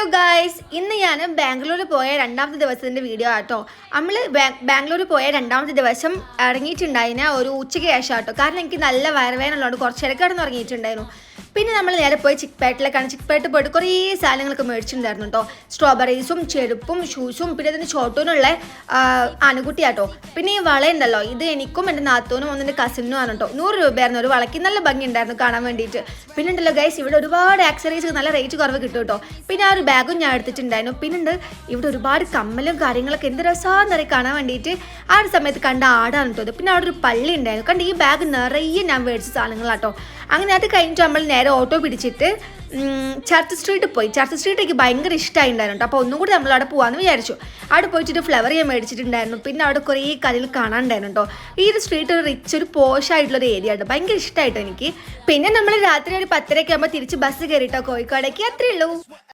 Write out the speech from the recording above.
Hello guys, ഇന്ന് ഞാൻ ബാംഗ്ലൂർ പോയ രണ്ടാമത്തെ ദിവസത്തിൻ്റെ വീഡിയോ ആട്ടോ. നമ്മൾ ബാംഗ്ലൂർ പോയ രണ്ടാമത്തെ ദിവസം ഇറങ്ങിയിട്ടുണ്ടായിന് ഒരു ഉച്ചയ്ക്ക് ശേഷം ആട്ടോ. കാരണം എനിക്ക് നല്ല വയറുവേദനയുള്ളതുകൊണ്ട് കുറച്ച് ഇടയ്ക്ക് കിടന്ന് ഇറങ്ങിയിട്ടുണ്ടായിരുന്നു. പിന്നെ നമ്മൾ നേരെ പോയി ചിക്ക്പേട്ടിലേക്കാണ്. ചിക്ക്പേട്ട് പോയിട്ട് കുറേ സാധനങ്ങളൊക്കെ മേടിച്ചിട്ടുണ്ടായിരുന്നു കേട്ടോ. സ്ട്രോബെറീസും ചെരുപ്പും ഷൂസും പിന്നെ ഇതിന് ചോട്ടൂനുള്ള ആനക്കുട്ടിയാട്ടോ. പിന്നെ ഈ വളയുണ്ടല്ലോ, ഇത് എനിക്കും എൻ്റെ നാത്തൂനും ഒന്നിൻ്റെ കസിനും ആണ് കേട്ടോ. 100 രൂപയായിരുന്നു ഒരു വളയ്ക്ക്. നല്ല ഭംഗി ഉണ്ടായിരുന്നു കാണാൻ വേണ്ടിയിട്ട്. പിന്നെ ഉണ്ടല്ലോ ഗൈസ്, ഇവിടെ ഒരുപാട് ആക്സറീസ് നല്ല റേറ്റ് കുറവ് കിട്ടും കേട്ടോ. പിന്നെ ആ ഒരു ബാഗും ഞാൻ എടുത്തിട്ടുണ്ടായിരുന്നു. പിന്നെ ഉണ്ട് ഇവിടെ ഒരുപാട് കമ്മലും കാര്യങ്ങളൊക്കെ എന്ത് രസമാണെന്നറിയാൻ കാണാൻ വേണ്ടിയിട്ട്. ആ ഒരു സമയത്ത് കണ്ട ആടാണ് കേട്ടോ. പിന്നെ അവിടെ ഒരു പള്ളി ഉണ്ടായിരുന്നു. കണ്ട് ഈ ബാഗ് നിറയെ ഞാൻ മേടിച്ച സാധനങ്ങളാട്ടോ. അങ്ങനെ അത് കഴിഞ്ഞിട്ട് നമ്മൾ നേരെ ഓട്ടോ പിടിച്ചിട്ട് ചർച്ച് സ്ട്രീറ്റിൽ പോയി. ചർച്ച് സ്ട്രീറ്റ് എനിക്ക് ഭയങ്കര ഇഷ്ടമായിട്ടുണ്ടായിരുന്നു. അപ്പോൾ ഒന്നും കൂടി നമ്മൾ അവിടെ പോകാമെന്ന് വിചാരിച്ചു. അവിടെ പോയിട്ട് ഫ്ലവർ ഞാൻ മേടിച്ചിട്ടുണ്ടായിരുന്നു. പിന്നെ അവിടെ കുറേ കല്ലിൽ കാണാനുണ്ടായിരുന്നു കേട്ടോ. ഈ ഒരു സ്ട്രീറ്റ് ഒരു റിച്ച് ഒരു പോഷായിട്ടുള്ളൊരു ഏരിയ ആയിട്ട് ഭയങ്കര ഇഷ്ടമായിട്ടോ എനിക്ക്. പിന്നെ നമ്മൾ രാത്രി ഒരു 10:30 ആകുമ്പോൾ തിരിച്ച് ബസ് കയറിയിട്ടോ കോഴിക്കോടേക്ക്. അത്രയേ ഉള്ളൂ.